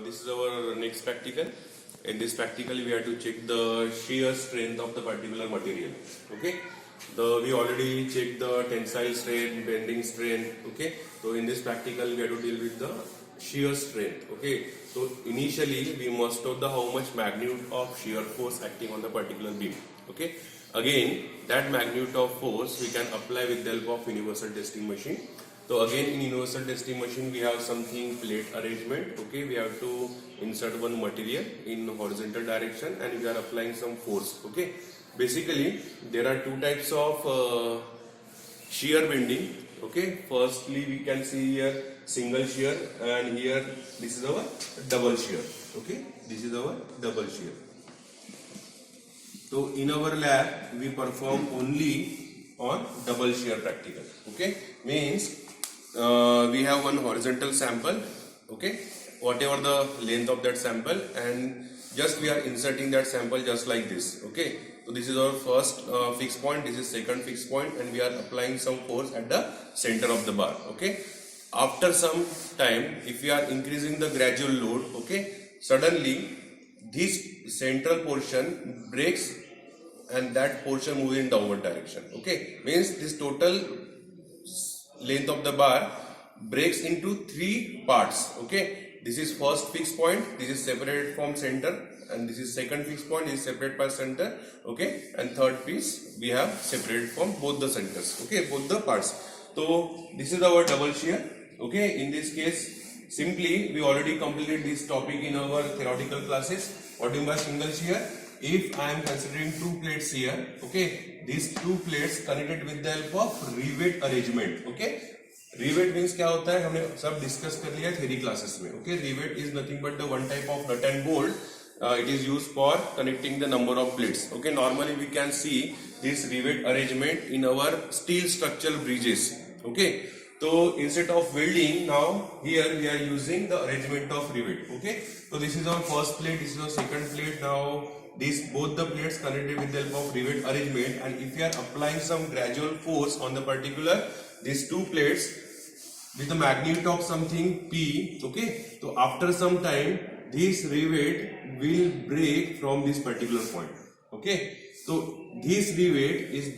This is our next practical. In this practical, we have to check the shear strength of the particular material. Okay. We already checked the tensile strength, bending strength. Okay. So in this practical, we have to deal with the shear strength. Okay. So initially, we must know the how much magnitude of shear force acting on the particular beam. Okay. Again, that magnitude of force we can apply with the help of universal testing machine. So again, in universal testing machine, we have something plate arrangement. Okay, we have to insert one material in horizontal direction and we are applying some force. Okay, basically there are two types of shear bending. Okay, firstly we can see here single shear, and here this is our double shear. Okay, this is our double shear. So in our lab we perform only on double shear practical. Okay, means we have one horizontal sample. Okay, whatever the length of that sample, and just we are inserting that sample just like this. Okay, so this is our first fixed point, this is second fixed point, and we are applying some force at the center of the bar. Okay, after some time, if we are increasing the gradual load, okay, suddenly this central portion breaks and that portion moves in downward direction. Okay, means this total length of the bar breaks into three parts. Okay, this is first fixed point, this is separated from center, and this is second fixed point, this is separated by center. Okay, and third piece we have separated from both the centers. Okay, both the parts. So this is our double shear. Okay, in this case simply we already completed this topic in our theoretical classes. What do you mean by single shear? If I am considering two plates here, okay, these two plates connected with the help of rivet arrangement. Okay, rivet means क्या होता है हमने सब discuss कर लिया theory classes में. Okay, rivet is nothing but the one type of nut and bolt. It is used for connecting the number of plates. Okay, normally we can see this rivet arrangement in our steel structural bridges. Okay, so instead of welding, now here we are using the arrangement of rivet. Okay, so this is our first plate, this is our second plate. Now these both the plates connected with the help of rivet arrangement, and if we are applying some gradual force on the particular these two plates with the magnitude of something P, okay, so after some time this rivet will break from this particular point. Okay, so this rivet is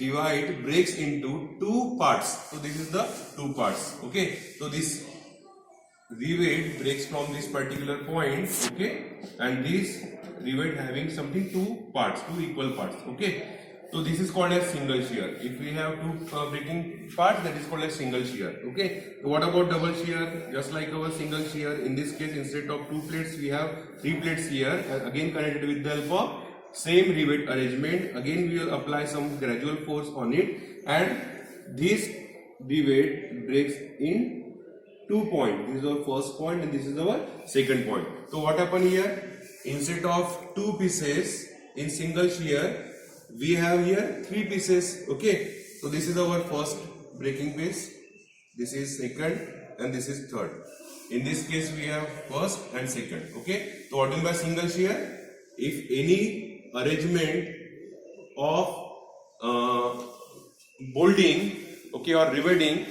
breaks into two parts. So this is the two parts. Okay, so this rivet breaks from this particular point. Okay, and this rivet having something two parts, two equal parts. Okay, so this is called as single shear. If we have two breaking parts, that is called as single shear. Okay, so what about double shear? Just like our single shear, in this case instead of two plates we have three plates here, again connected with the help of same rivet arrangement. Again we will apply some gradual force on it, and this rivet breaks in 2 points. This is our first point and this is our second point. So what happened here? Instead of two pieces in single shear, we have here three pieces. Okay, so this is our first breaking piece, this is second, and this is third. In this case we have first and second. Okay, so what do you mean by single shear? If any arrangement of bolting, okay, or riveting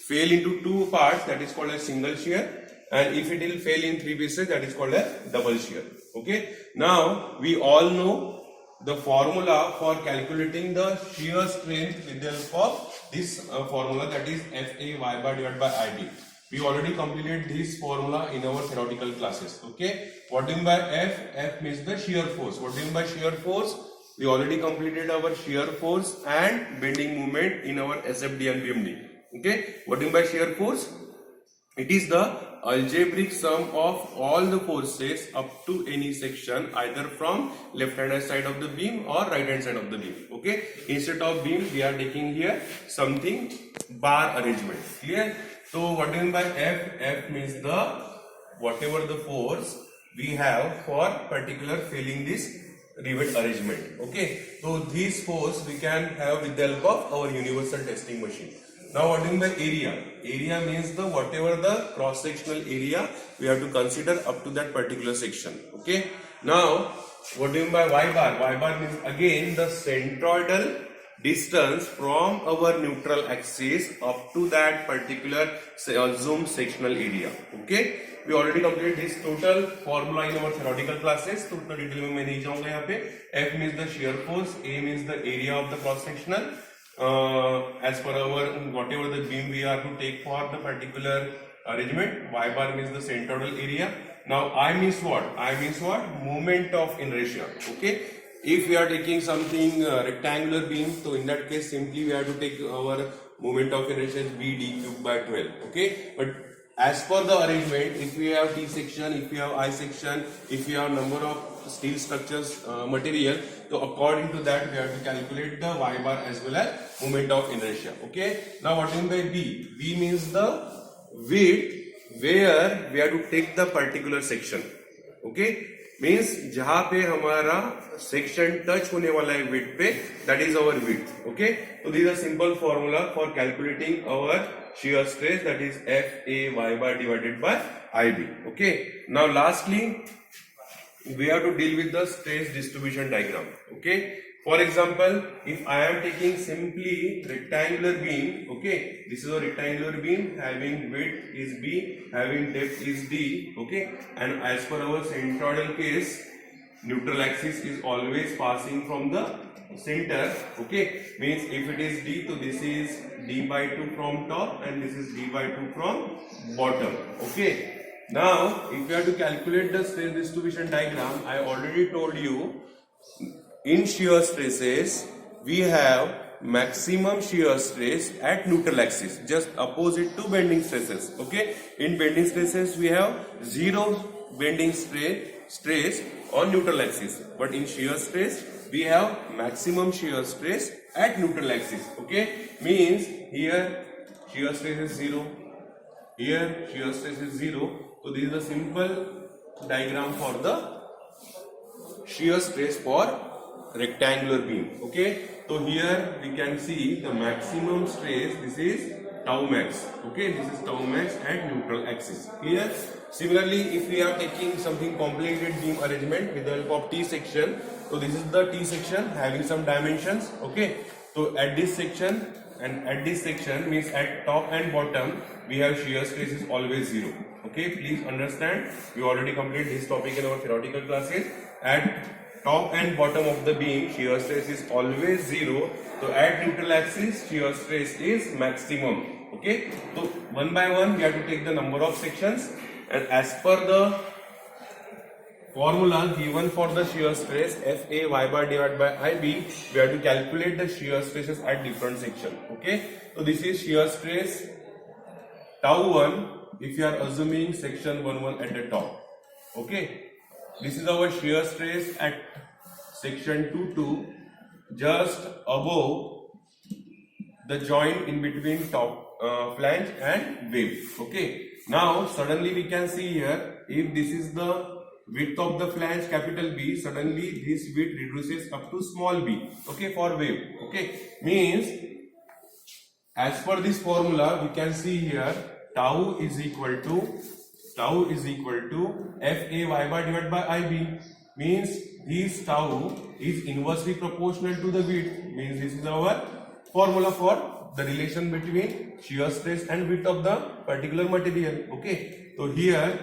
fail into two parts, that is called as single shear. And if it will fail in three pieces, that is called as double shear. Okay, now we all know the formula for calculating the shear strength with the help of this formula, that is FA y bar divided by IB. We already completed this formula in our theoretical classes. Okay, what do you mean by F? F means the shear force. What do you mean by shear force? We already completed our shear force and bending moment in our SFD and BMD. Okay, what do you mean by shear force? It is the algebraic sum of all the forces up to any section, either from left hand side of the beam or right hand side of the beam. Okay, instead of beam we are taking here something bar arrangement. Clear? So what do you mean by F? F means the whatever the force we have for particular failing this rivet arrangement. Okay, so this force we can have with the help of our universal testing machine. Now what do you mean by area? Area means the whatever the cross sectional area we have to consider up to that particular section. Okay, now what do you mean by y bar? Y bar means again the centroidal distance from our neutral axis up to that particular assumed sectional area. Okay, we already completed this total formula in our theoretical classes, तो उतना detail में मैं नहीं जाऊंगा यहाँ पे. F means the shear force, A means the area of the cross sectional. As per our whatever the beam we are to take for the particular arrangement, y bar means the centroidal area. Now I means what? I means what? Moment of inertia. Okay. If we are taking something rectangular beam, so in that case simply we have to take our moment of inertia as b d cubed by 12. Okay. But as per the arrangement, if we have T section, if we have I section, if we have number of steel structures material, so according to that we have to calculate the y bar as well as moment of inertia. Okay. Now what do you mean by b? B means the width where we have to take the particular section. Okay. Means जहां पे हमारा section touch होने वाला है width पे, that is our width. Okay, तो this is a simple formula for calculating our shear stress, that is FA y bar divided by IB. Okay, now lastly we have to deal with the stress distribution diagram. Okay, for example, if I am taking simply rectangular beam, okay, this is a rectangular beam having width is B, having depth is D. Okay, and as per our centroidal case, neutral axis is always passing from the center. Okay, means if it is D, so this is D by 2 from top and this is D by 2 from bottom. Okay, now if you have to calculate the stress distribution diagram, I already told you in shear stresses we have maximum shear stress at neutral axis, just opposite to bending stresses. Okay, in bending stresses we have zero bending stress on neutral axis, but in shear stress we have maximum shear stress at neutral axis. Okay, means here shear stress is 0, here shear stress is 0. So this is a simple diagram for the shear stress for rectangular beam. Okay, so here we can see the maximum stress, this is tau max. Okay, this is tau max at neutral axis. Clear? Similarly, if we are taking something complicated beam arrangement with the help of T section, so this is the T section having some dimensions. Okay, so at this section and at this section means at top and bottom we have shear stress is always 0. Okay, please understand, we already completed this topic in our theoretical classes. At top and bottom of the beam shear stress is always 0. So at neutral axis shear stress is maximum. Okay, so one by one we have to take the number of sections, and as per the formula given for the shear stress FA y bar divided by IB, we have to calculate the shear stresses at different section. Okay, so this is shear stress tau 1 if you are assuming section 1 at the top. Okay, this is our shear stress at section 2 just above the joint in between top flange and wave. Okay, now suddenly we can see here, if this is the width of the flange capital B, suddenly this width reduces up to small b. Okay, for wave. Okay, means as per this formula we can see here tau is equal to FA y bar divided by IB, means this tau is inversely proportional to the width, means this is our formula for the relation between shear stress and width of the particular material. Okay, so here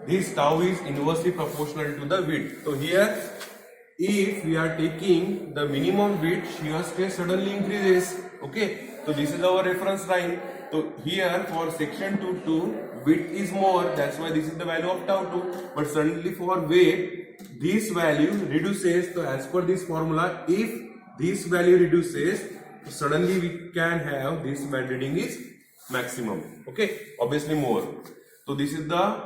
this tau is inversely proportional to the width. So here if we are taking the minimum width, shear stress suddenly increases. Okay, so this is our reference line. So here for section 2 width is more, that's why this is the value of tau 2, but suddenly for wave this value reduces. So as per this formula, if this value reduces, suddenly we can have this band reading is maximum. Okay, obviously more. So this is the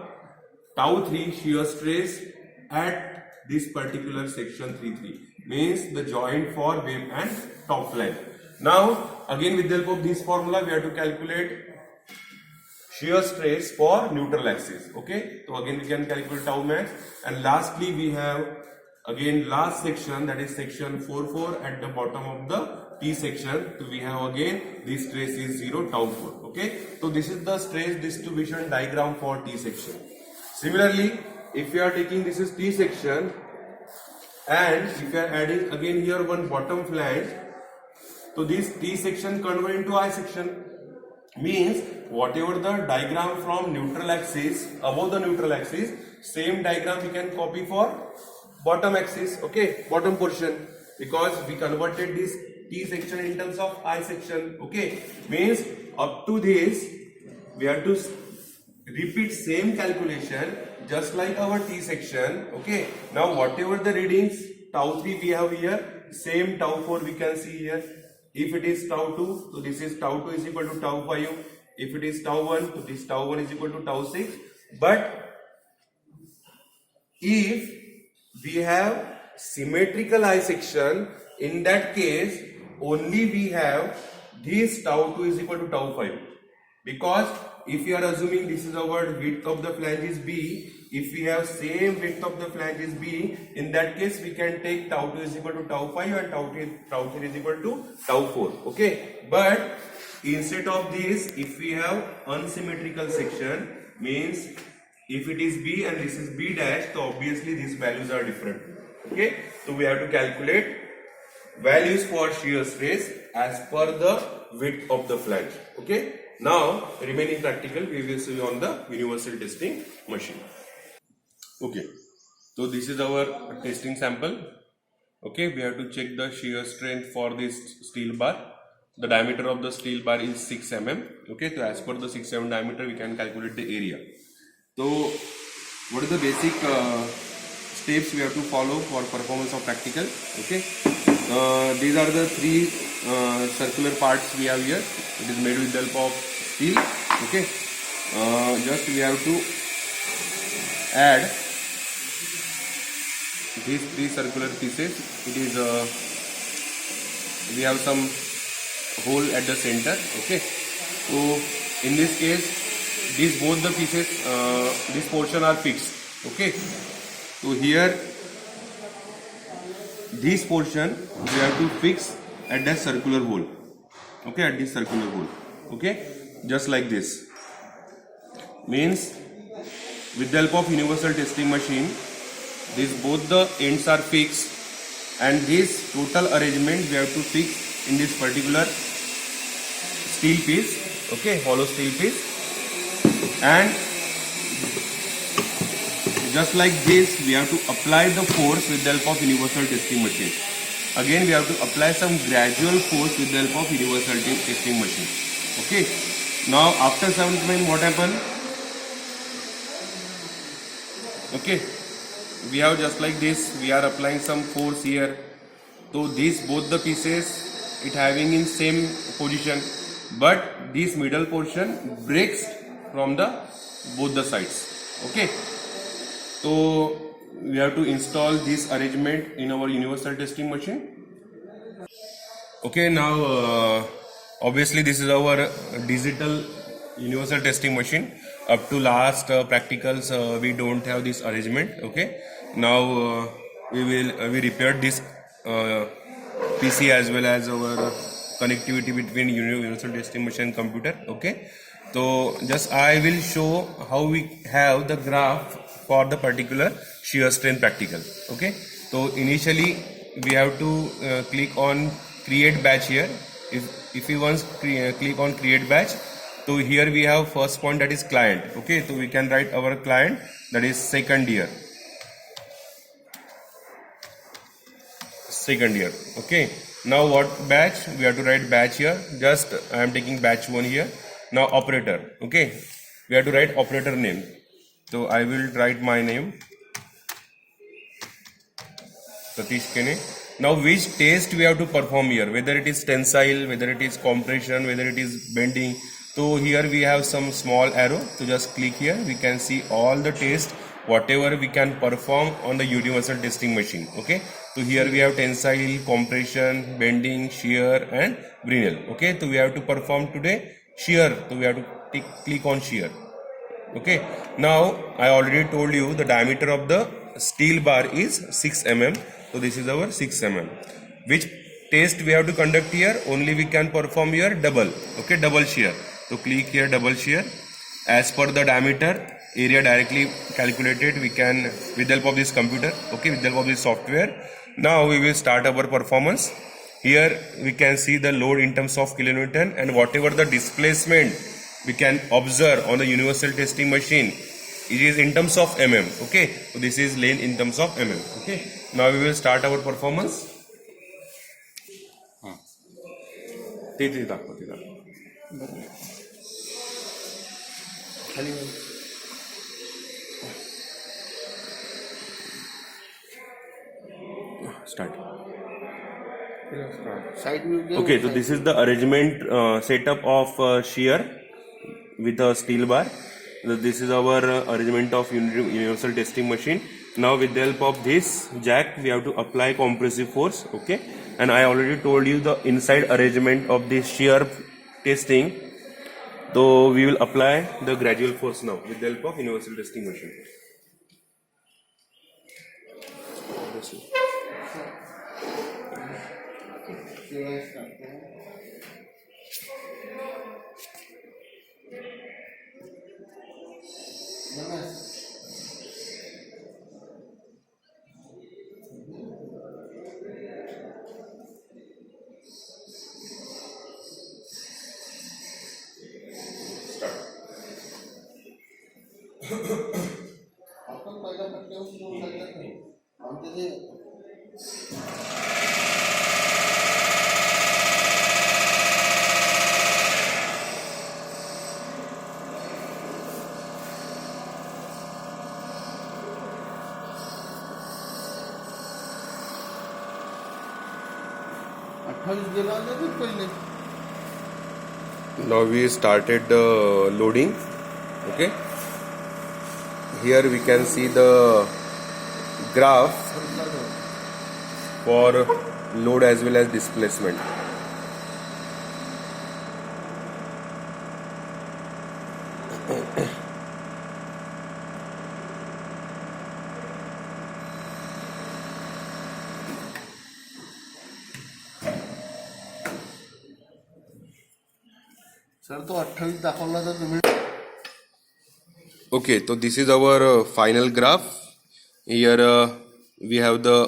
tau 3 shear stress at this particular section 3, means the joint for wave and top flange. Now again with the help of this formula we have to calculate shear stress for neutral axis. Okay, so again we can calculate tau max, and lastly we have again last section, that is section 4 at the bottom of the T section. So we have again this stress is 0, tau 4. Okay, so this is the stress distribution diagram for T section. Similarly, if you are taking this is T section and if you are adding again here one bottom flange, So this T section convert into I section. Means whatever the diagram from neutral axis, above the neutral axis, same diagram we can copy for bottom axis, okay, bottom portion, because we converted this T section in terms of I section, okay. Means up to this we have to repeat same calculation just like our T section, okay. Now whatever the readings tau 3 we have here, same tau 4 we can see here. If it is tau 2, so this is tau 2 is equal to tau 5. If it is tau 1, so this tau 1 is equal to tau 6. But if we have symmetrical I section, in that case only we have this tau 2 is equal to tau 5. Because if we are assuming this is our width of the flange is B, if we have same width of the flange is B, in that case we can take tau 2 is equal to tau 5 and tau 3 is equal to tau 4. Okay, but instead of this, if we have unsymmetrical section, means if it is B and this is B dash, so obviously these values are different. Okay, so we have to calculate values for shear stress as per the width of the flange. Okay, now remaining practical we will see on the universal testing machine. Okay, so this is our testing sample. Okay, we have to check the shear strength for this steel bar. The diameter of the steel bar is 6 mm. Okay, so as per the 6 mm diameter we can calculate the area. So what are the basic steps we have to follow for performance of practical? Okay, these are the three circular parts we have here. It is made with the help of steel. Okay, just we have to add these three circular pieces. It is we have some hole at the center. Okay, so in this case these both the pieces, this portion are fixed. Okay, so here this portion we have to fix at that circular hole. Okay, at this circular hole. Okay, just like this. Means with the help of universal testing machine, these both the ends are fixed, and this total arrangement we have to fix in this particular steel piece. Okay, hollow steel piece. And just like this we have to apply the force with the help of universal testing machine. Again we have to apply some gradual force with the help of universal testing machine. Okay, now after some time what happened? Okay, we have just like this, we are applying some force here. So these both the pieces it having in same position, but this middle portion breaks from the both the sides. Okay, so we have to install this arrangement in our universal testing machine. Okay, now obviously this is our digital universal testing machine. Up to last practicals we don't have this arrangement. Okay, now we repaired this PC as well as our connectivity between universal testing machine and computer. Okay, so just I will show how we have the graph for the particular shear strength practical. Okay, so initially we have to click on create batch here. If we once click on create batch, so here we have first point, that is client. Okay, so we can write our client, that is second year. Okay, now what batch? We have to write batch here. Just I am taking batch 1 here. Now operator. Okay, we have to write operator name. So I will write my name, Satish Kene. Now which test we have to perform here, whether it is tensile, whether it is compression, whether it is bending. So here we have some small arrow, so just click here, we can see all the tests whatever we can perform on the universal testing machine. Okay, so here we have tensile, compression, bending, shear and Brinell. Okay, so we have to perform today shear, so we have to click on shear. Okay, now I already told you the diameter of the steel bar is 6 mm, so this is our 6 mm. Which test we have to conduct here? Only we can perform here double. Okay, double shear. So click here double shear. As per the diameter, area directly calculated we can with the help of this computer. Okay, with the help of this software. Now we will start our performance. Here we can see the load in terms of kilonewton, and whatever the displacement we can observe on the universal testing machine, it is in terms of mm. Okay, so this is length in terms of mm. Okay, now we will start our performance. ते दाखव ते दाखव खाली start. Okay, so this is the arrangement setup of shear with a steel bar. So this is our arrangement of universal testing machine. Now with the help of this jack we have to apply compressive force. Okay, and I already told you the inside arrangement of this shear testing. So we will apply the gradual force now with the help of universal testing machine. आपण पहिला पट्ट्यावर सुरू लागत नाही आमचे ते गेला नाही पहिले. Now we started the loading. Okay, here we can see the graph for load as well as displacement. Sir तो 28 दाखवला तर तुम्ही. Okay, so this is our final graph. Here we have the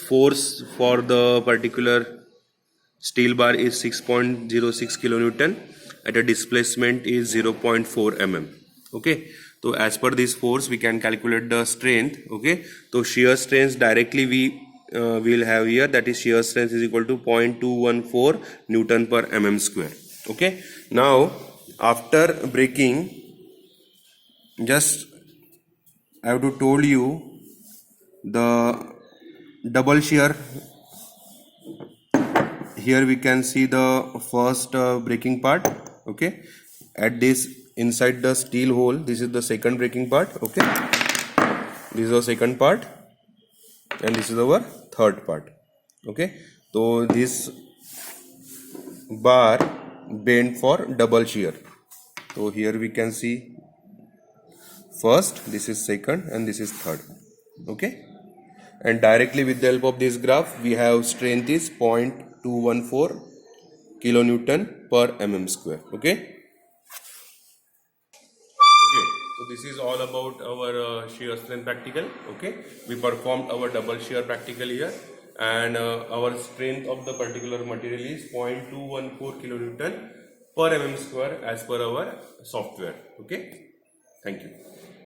force for the particular steel bar is 6.06 kilonewton at a displacement is 0.4 mm. Okay, so as per this force we can calculate the strength. Okay, so shear strength directly we will have here, that is shear strength is equal to 0.214 Newton per mm square. Okay, now after breaking, just I have to told you the double shear. Here we can see the first breaking part. Okay, at this inside the steel hole, this is the second breaking part. Okay, this is the second part and this is our third part. Okay, so this bar bent for double shear. So here we can see first, this is second and this is third. Okay, and directly with the help of this graph we have strength is 0.214 kilonewton per mm square. Okay, so this is all about our shear strength practical. Okay, we performed our double shear practical here, and our strength of the particular material is 0.214 kilonewton per mm square as per our software. Okay, thank you.